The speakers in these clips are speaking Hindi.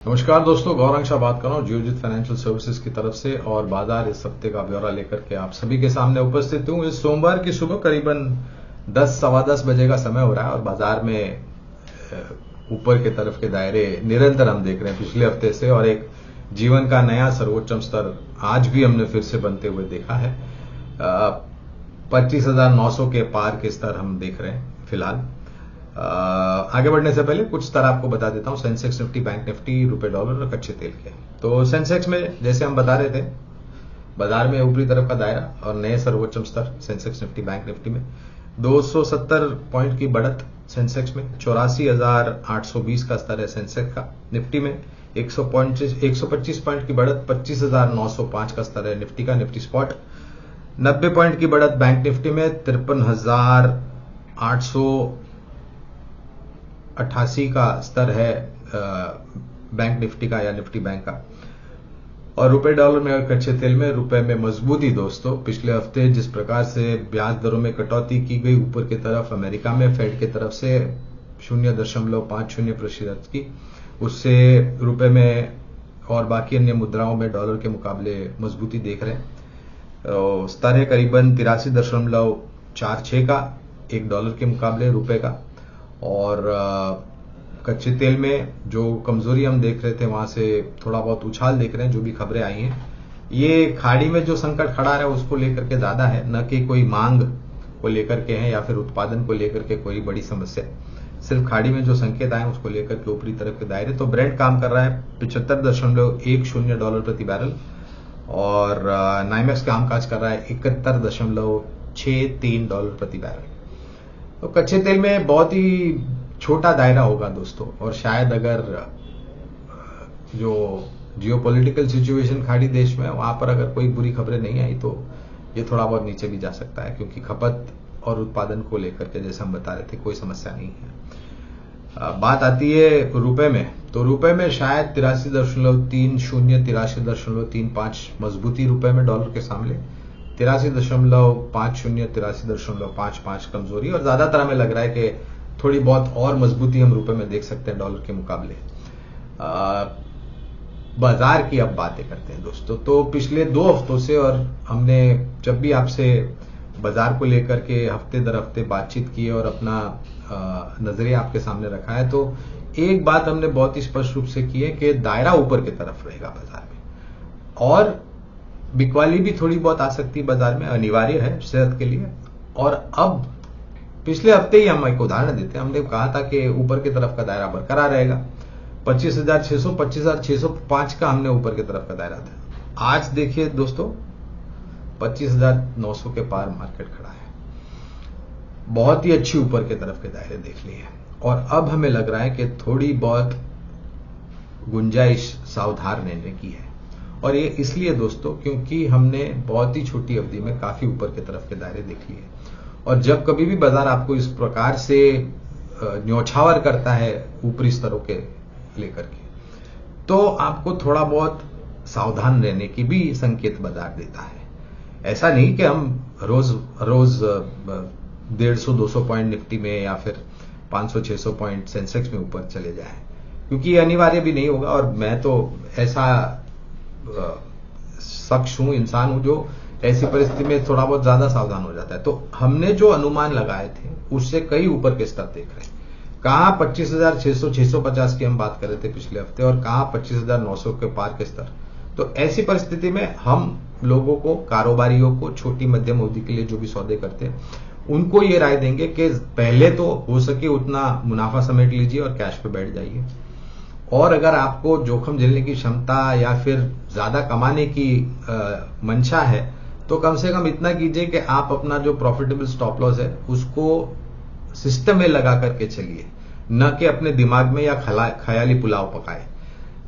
नमस्कार दोस्तों, गौरंग शाह बात कर रहा हूँ जियोजित फाइनेंशियल सर्विसेज की तरफ से और बाजार इस हफ्ते का ब्यौरा लेकर के आप सभी के सामने उपस्थित हूँ। इस सोमवार की सुबह करीबन 10 सवा 10 बजे का समय हो रहा है और बाजार में ऊपर के तरफ के दायरे निरंतर हम देख रहे हैं पिछले हफ्ते से, और एक जीवन का नया सर्वोच्चम स्तर आज भी हमने फिर से बनते हुए देखा है। 25,900 के पार के स्तर हम देख रहे हैं फिलहाल। आगे बढ़ने से पहले कुछ स्तर आपको बता देता हूं। सेंसेक्स निफ्टी, बैंक निफ्टी, रुपए डॉलर और कच्चे तेल के। तो सेंसेक्स में जैसे हम बता रहे थे, बाजार में ऊपरी तरफ का दायरा और नए सर्वोच्चम स्तर सेंसेक्स निफ्टी बैंक निफ्टी में 270 पॉइंट की बढ़त सेंसेक्स में, 84,820 का स्तर है सेंसेक्स का। निफ्टी में 125 पॉइंट की बढ़त, 25,905 का स्तर है निफ्टी का, निफ्टी स्पॉट। 90 पॉइंट की बढ़त बैंक निफ्टी में, 53,888 का स्तर है बैंक निफ्टी का या निफ्टी बैंक का। और रुपए डॉलर में और कच्चे तेल में रुपए में मजबूती दोस्तों, पिछले हफ्ते जिस प्रकार से ब्याज दरों में कटौती की गई ऊपर की तरफ अमेरिका में फेड की तरफ से 0.50% की, उससे रुपए में और बाकी अन्य मुद्राओं में डॉलर के मुकाबले मजबूती देख रहे हैं। स्तर है करीबन 83.46 का एक डॉलर के मुकाबले रुपए का। और कच्चे तेल में जो कमजोरी हम देख रहे थे वहां से थोड़ा बहुत उछाल देख रहे हैं। जो भी खबरें आई हैं, ये खाड़ी में जो संकट खड़ा है उसको लेकर के ज्यादा है, न कि कोई मांग को लेकर के है या फिर उत्पादन को लेकर के कोई बड़ी समस्या। सिर्फ खाड़ी में जो संकेत आए उसको लेकर के ऊपरी तरफ के दायरे। तो ब्रेंट काम कर रहा है 75.10 डॉलर प्रति बैरल और नाइमेक्स कामकाज कर रहा है 71.63 डॉलर प्रति बैरल। तो कच्चे तेल में बहुत ही छोटा दायरा होगा दोस्तों, और शायद अगर जो जियोपॉलिटिकल सिचुएशन खाड़ी देश में वहां पर अगर कोई बुरी खबरें नहीं आई तो ये थोड़ा बहुत नीचे भी जा सकता है, क्योंकि खपत और उत्पादन को लेकर के जैसे हम बता रहे थे कोई समस्या नहीं है। बात आती है रुपए में, तो रुपए में शायद 83.30 83.35 मजबूती रुपए में डॉलर के सामने, 83.50 83.55 कमजोरी, और ज्यादातर हमें लग रहा है कि थोड़ी बहुत और मजबूती हम रुपए में देख सकते हैं डॉलर के मुकाबले। बाजार की अब बातें करते हैं दोस्तों। तो पिछले 2 हफ्तों से, और हमने जब भी आपसे बाजार को लेकर के हफ्ते दर हफ्ते बातचीत की है और अपना नजरिया आपके सामने रखा है, तो एक बात हमने बहुत ही स्पष्ट रूप से की है कि दायरा ऊपर की तरफ रहेगा बाजार में, और बिकवाली भी थोड़ी बहुत आ सकती है बाजार में, अनिवार्य है सेहत के लिए। और अब पिछले हफ्ते ही हम एक उदाहरण देते हैं, हमने कहा था कि ऊपर की तरफ का दायरा बरकरार रहेगा। 25,600 25,605 का हमने ऊपर की तरफ का दायरा था। आज देखिए दोस्तों 25,900 के पार मार्केट खड़ा है। बहुत ही अच्छी ऊपर के तरफ के दायरे देख लिए हैं, और अब हमें लग रहा है कि थोड़ी बहुत गुंजाइश सावधान रहने की है। और ये इसलिए दोस्तों क्योंकि हमने बहुत ही छोटी अवधि में काफी ऊपर की तरफ के दायरे देख लिए, और जब कभी भी बाजार आपको इस प्रकार से न्योछावर करता है ऊपरी स्तरों के लेकर के, तो आपको थोड़ा बहुत सावधान रहने की भी संकेत बाजार देता है। ऐसा नहीं कि हम रोज 150-200 पॉइंट निफ्टी में या फिर 500-600 पॉइंट सेंसेक्स में ऊपर चले जाएं, क्योंकि ये अनिवार्य भी नहीं होगा। और मैं तो ऐसा शख्स हूं, इंसान हूं, जो ऐसी परिस्थिति में थोड़ा बहुत ज्यादा सावधान हो जाता है। तो हमने जो अनुमान लगाए थे उससे कई ऊपर के स्तर देख रहे हैं। कहां 25,600-650 की हम बात कर रहे थे पिछले हफ्ते, और कहां 25,900 के पार के स्तर। तो ऐसी परिस्थिति में हम लोगों को, कारोबारियों को, छोटी मध्यम अवधि के लिए जो भी सौदे करते हैं, उनको ये राय देंगे कि पहले तो हो सके उतना मुनाफा समेट लीजिए और कैश पे बैठ जाइए। और अगर आपको जोखिम झेलने की क्षमता या फिर ज्यादा कमाने की मंशा है, तो कम से कम इतना कीजिए कि आप अपना जो प्रॉफिटेबल स्टॉप लॉस है उसको सिस्टम में लगा करके चलिए, न कि अपने दिमाग में या ख्याली पुलाव पकाए।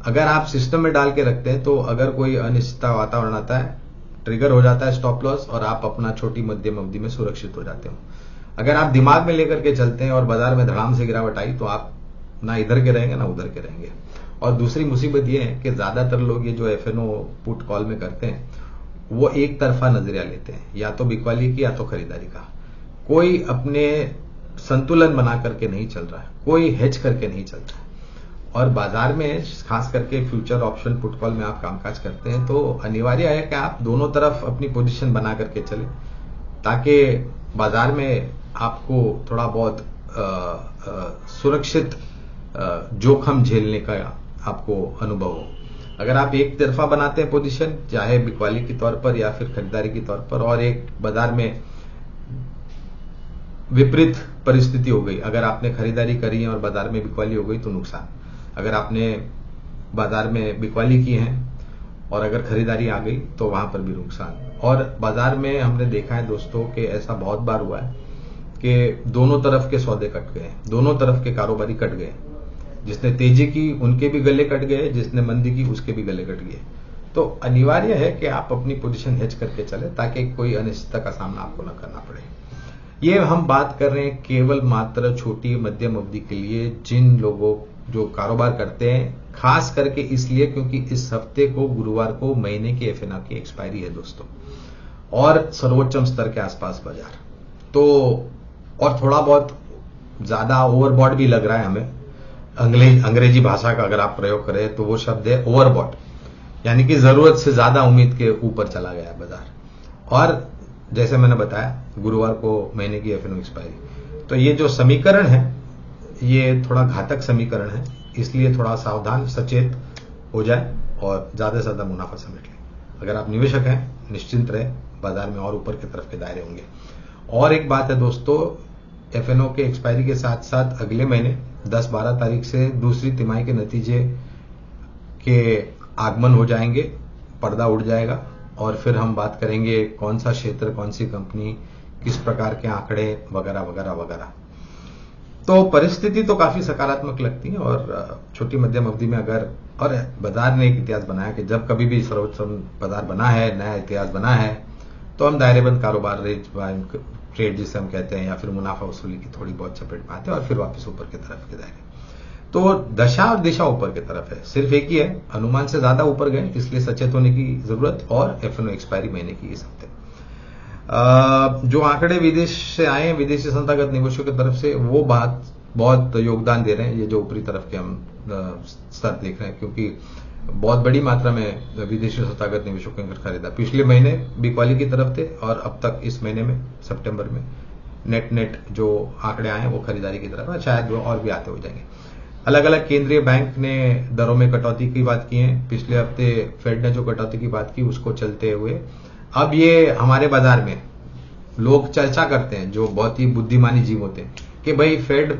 अगर आप सिस्टम में डाल के रखते हैं तो अगर कोई अनिश्चित वातावरण आता है, ट्रिगर हो जाता है स्टॉप लॉस, और आप अपना छोटी मध्यम अवधि में सुरक्षित हो जाते हो। अगर आप दिमाग में लेकर के चलते हैं और बाजार में धड़ाम से गिरावट आई, तो आप ना इधर के रहेंगे ना उधर के रहेंगे। और दूसरी मुसीबत यह है कि ज्यादातर लोग ये जो एफएनओ पुट कॉल में करते हैं वो एक तरफा नजरिया लेते हैं, या तो बिकवाली की या तो खरीदारी का। कोई अपने संतुलन बना करके नहीं चल रहा है, कोई हेज करके नहीं चल रहा है। और बाजार में खास करके फ्यूचर ऑप्शन पुट कॉल में आप कामकाज करते हैं तो अनिवार्य है कि आप दोनों तरफ अपनी पोजीशन बना करके चले, ताकि बाजार में आपको थोड़ा बहुत सुरक्षित जोखिम झेलने का आपको अनुभव हो। अगर आप एक तरफा बनाते हैं पोजीशन, चाहे बिकवाली के तौर पर या फिर खरीदारी के तौर पर, और एक बाजार में विपरीत परिस्थिति हो गई, अगर आपने खरीदारी करी है और बाजार में बिकवाली हो गई तो नुकसान। अगर आपने बाजार में बिकवाली की है और अगर खरीदारी आ गई तो वहां पर भी नुकसान। और बाजार में हमने देखा है दोस्तों कि ऐसा बहुत बार हुआ है कि दोनों तरफ के सौदे कट गए, दोनों तरफ के कारोबारी कट गए। जिसने तेजी की उनके भी गले कट गए, जिसने मंदी की उसके भी गले कट गए। तो अनिवार्य है कि आप अपनी पोजीशन हेज करके चले ताकि कोई अनिश्चितता का सामना आपको न करना पड़े। ये हम बात कर रहे हैं केवल मात्र छोटी मध्यम अवधि के लिए, जिन लोगों जो कारोबार करते हैं, खास करके इसलिए क्योंकि इस हफ्ते को गुरुवार को महीने की एफएनओ की एक्सपायरी है दोस्तों, और सर्वोच्चम स्तर के आसपास बाजार। तो और थोड़ा बहुत ज्यादा ओवरबॉट भी लग रहा है हमें। अंग्रेजी भाषा का अगर आप प्रयोग करें तो वो शब्द है ओवरबॉट, यानी कि जरूरत से ज्यादा उम्मीद के ऊपर चला गया बाजार। और जैसे मैंने बताया गुरुवार को महीने की एफएनओ एक्सपायरी, तो ये जो समीकरण है ये थोड़ा घातक समीकरण है, इसलिए थोड़ा सावधान सचेत हो जाए और ज्यादा से ज्यादा मुनाफा समेट लें। अगर आप निवेशक हैं निश्चिंत रहे, बाजार में और ऊपर की तरफ के दायरे होंगे। और एक बात है दोस्तों, एफएनओ के एक्सपायरी के साथ साथ अगले महीने 10-12 तारीख से दूसरी तिमाही के नतीजे के आगमन हो जाएंगे, पर्दा उड़ जाएगा और फिर हम बात करेंगे कौन सा क्षेत्र, कौन सी कंपनी, किस प्रकार के आंकड़े वगैरह वगैरह वगैरह। तो परिस्थिति तो काफी सकारात्मक लगती है। और छोटी मध्यम अवधि में अगर, और बाजार ने एक इतिहास बनाया कि जब कभी भी सर्वोच्चम बाजार बना है, नया इतिहास बना है, तो हम दायरेबंद कारोबार, रेंज बाइंग ट्रेड जिसे हम कहते हैं, या फिर मुनाफा वसूली की थोड़ी बहुत चपेट में आते हैं और फिर वापस ऊपर की तरफ के दायरे। तो दशा और दिशा ऊपर की तरफ है, सिर्फ एक ही है, अनुमान से ज्यादा ऊपर गए, इसलिए सचेत होने की जरूरत। और एफएनओ एक्सपायरी महीने की इस हफ्ते जो आंकड़े विदेश से आए हैं, विदेशी संस्थागत निवेशकों की तरफ से, वो बात बहुत योगदान दे रहे हैं। ये जो ऊपरी तरफ के हम स्तर देख रहे हैं, क्योंकि बहुत बड़ी मात्रा में विदेशी संस्थागत निवेशकों ने खरीदा। पिछले महीने बिकवाली की तरफ थे और अब तक इस महीने में सितंबर में नेट जो आंकड़े आए हैं वो खरीदारी की तरफ है, शायद वो और भी आते हो जाएंगे। अलग अलग केंद्रीय बैंक ने दरों में कटौती की बात की है। पिछले हफ्ते फेड ने जो कटौती की बात की उसको चलते हुए अब ये हमारे बाजार में लोग चर्चा करते हैं, जो बहुत ही बुद्धिमानी जीव होते हैं, कि भाई फेड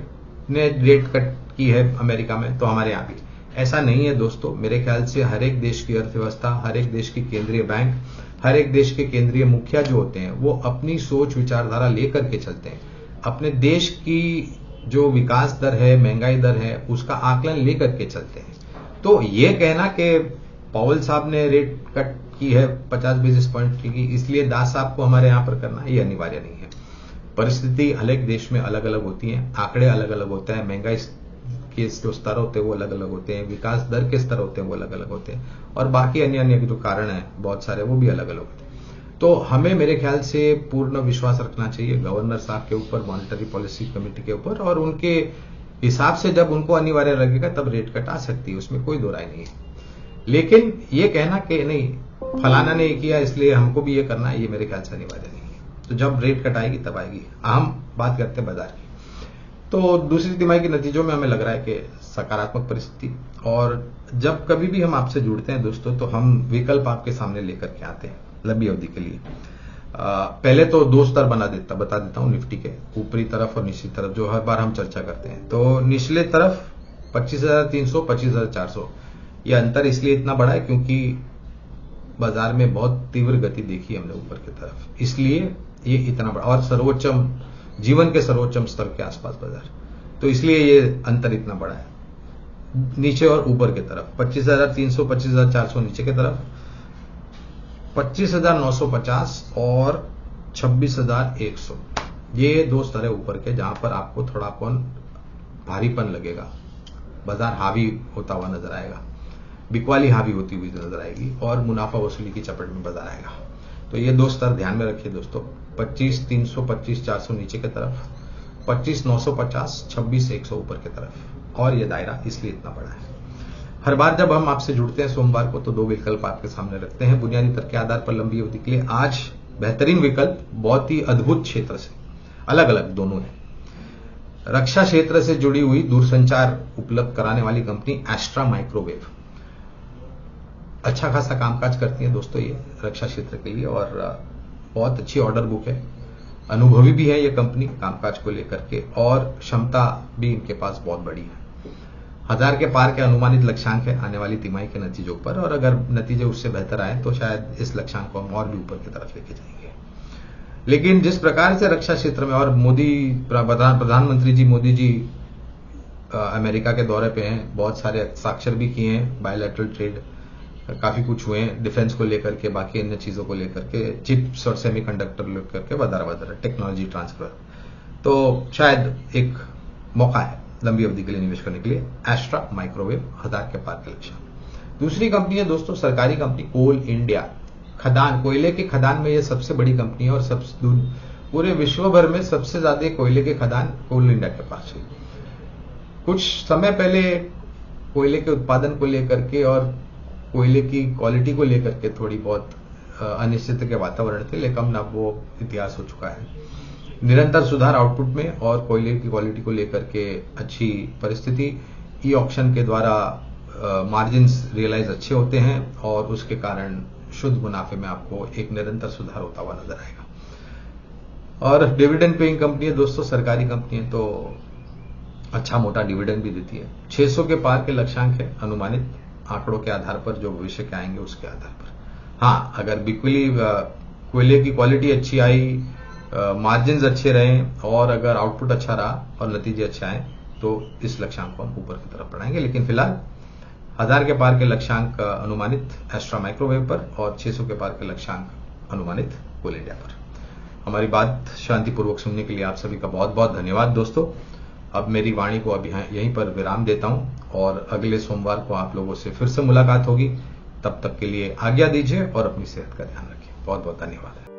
ने रेट कट की है अमेरिका में तो हमारे यहां भी। ऐसा नहीं है दोस्तों। मेरे ख्याल से हर एक देश की अर्थव्यवस्था, हर एक देश की केंद्रीय बैंक, हर एक देश के केंद्रीय मुखिया जो होते हैं वो अपनी सोच विचारधारा लेकर के चलते हैं। अपने देश की जो विकास दर है, महंगाई दर है, उसका आकलन लेकर के चलते हैं। तो ये कहना कि पावेल साहब ने रेट कट की है 50 बेसिस पॉइंट की, इसलिए दास साहब को हमारे यहां पर करना, ये अनिवार्य नहीं है। परिस्थिति हर एक देश में अलग अलग होती है, आंकड़े अलग अलग होते हैं, महंगाई के जो स्तर होते हैं वो अलग अलग होते हैं, विकास दर के स्तर होते हैं वो अलग अलग होते हैं, और बाकी अन्य अन्य जो कारण है बहुत सारे वो भी अलग अलग होते हैं। तो हमें मेरे ख्याल से पूर्ण विश्वास रखना चाहिए गवर्नर साहब के ऊपर, मॉनेटरी पॉलिसी कमेटी के ऊपर, और उनके हिसाब से जब उनको अनिवार्य लगेगा तब रेट कट आ सकती है, उसमें कोई दो राय नहीं है। लेकिन ये कहना कि नहीं फलाना ने किया इसलिए हमको भी ये करना है, ये मेरे ख्याल से अनिवार्य नहीं है। तो जब रेट कट आएगी तब आएगी। हम बात करते हैं बाजार की। तो दूसरी तिमाही के नतीजों में हमें लग रहा है कि सकारात्मक परिस्थिति। और जब कभी भी हम आपसे जुड़ते हैं दोस्तों तो हम विकल्प आपके सामने लेकर के आते हैं लंबी अवधि के लिए। पहले तो दो स्तर बता देता हूं निफ्टी के, ऊपरी तरफ और निचली तरफ, जो हर बार हम चर्चा करते हैं। तो निचले तरफ 25,300, 25,400। यह अंतर इसलिए इतना बड़ा है क्योंकि बाजार में बहुत तीव्र गति देखी हमने ऊपर की तरफ, इसलिए ये इतना बड़ा, और सर्वोच्चम जीवन के सर्वोच्चम स्तर के आसपास बाजार, तो इसलिए ये अंतर इतना बड़ा है नीचे और ऊपर की तरफ। 25,300, 25,400 नीचे की तरफ, 25,950 और 26,100, ये दो स्तर है ऊपर के जहां पर आपको थोड़ा भारीपन लगेगा, बाजार हावी होता हुआ नजर आएगा, बिकवाली हावी होती हुई नजर आएगी और मुनाफा वसूली की चपेट में बाजार आएगा। तो ये दो स्तर ध्यान में रखिए दोस्तों, 25,300, 25,400 नीचे की तरफ 25,950, 26,100 ऊपर की तरफ, और ये दायरा इसलिए इतना बड़ा है। हर बार जब हम आपसे जुड़ते हैं सोमवार को तो दो विकल्प आपके सामने रखते हैं बुनियादी तर्क के आधार पर लंबी अवधि के लिए। आज बेहतरीन विकल्प बहुत ही अद्भुत क्षेत्र से, अलग अलग दोनों है। रक्षा क्षेत्र से जुड़ी हुई दूरसंचार उपलब्ध कराने वाली कंपनी एस्ट्रा माइक्रोवेव अच्छा खासा कामकाज करती है दोस्तों ये रक्षा क्षेत्र के लिए, और बहुत अच्छी ऑर्डर बुक है, अनुभवी भी है ये कंपनी कामकाज को लेकर के, और क्षमता भी इनके पास बहुत बड़ी है। 1000 के पार के अनुमानित लक्ष्यांक है आने वाली तिमाही के नतीजों पर, और अगर नतीजे उससे बेहतर आए तो शायद इस लक्ष्यांक को हम और भी ऊपर की तरफ लेके जाएंगे। लेकिन जिस प्रकार से रक्षा क्षेत्र में, और मोदी प्रधानमंत्री जी मोदी जी अमेरिका के दौरे पे हैं, बहुत सारे हस्ताक्षर भी किए हैं, बायलैटरल ट्रेड काफी कुछ हुए हैं, डिफेंस को लेकर के, बाकी अन्य चीजों को लेकर के, चिप्स और सेमीकंडक्टर लेकर के, वगैरह टेक्नोलॉजी ट्रांसफर, तो शायद एक मौका है लंबी अवधि के लिए निवेश करने के लिए एस्ट्रा माइक्रोवेव 1000 के पार के लक्ष्य। दूसरी कंपनी है दोस्तों सरकारी कंपनी कोल इंडिया। खदान, कोयले की खदान में ये सबसे बड़ी कंपनी है, और पूरे विश्व भर में सबसे ज्यादा कोयले के खदान कोल इंडिया के पास है। कुछ समय पहले कोयले के उत्पादन को लेकर के और कोयले की क्वालिटी को लेकर के थोड़ी बहुत अनिश्चितता के वातावरण थे, लेकिन अब वो इतिहास हो चुका है। निरंतर सुधार आउटपुट में और कोयले की क्वालिटी को लेकर के अच्छी परिस्थिति, ई ऑक्शन के द्वारा मार्जिन्स रियलाइज अच्छे होते हैं, और उसके कारण शुद्ध मुनाफे में आपको एक निरंतर सुधार होता हुआ नजर आएगा। और डिविडेंड पेइंग कंपनी है दोस्तों, सरकारी कंपनी है, तो अच्छा मोटा डिविडेंड भी देती है। 600 के पार के लक्ष्यांक है अनुमानित आंकड़ों के आधार पर, जो भविष्य के आएंगे उसके आधार पर। हाँ, अगर बिल्कुल कोयले की क्वालिटी अच्छी आई, मार्जिन्स अच्छे रहे, और अगर आउटपुट अच्छा रहा और नतीजे अच्छे आए तो इस लक्ष्यांक को हम ऊपर की तरफ बढ़ाएंगे। लेकिन फिलहाल 1000 के पार के लक्ष्यांक अनुमानित एस्ट्रा माइक्रोवेव पर, और 600 के पार के लक्ष्यांक अनुमानित कोल इंडिया पर। हमारी बात शांतिपूर्वक सुनने के लिए आप सभी का बहुत बहुत धन्यवाद दोस्तों। अब मेरी वाणी को अब यहीं पर विराम देता हूं, और अगले सोमवार को आप लोगों से फिर से मुलाकात होगी। तब तक के लिए आज्ञा दीजिए और अपनी सेहत का ध्यान रखिए। बहुत बहुत धन्यवाद।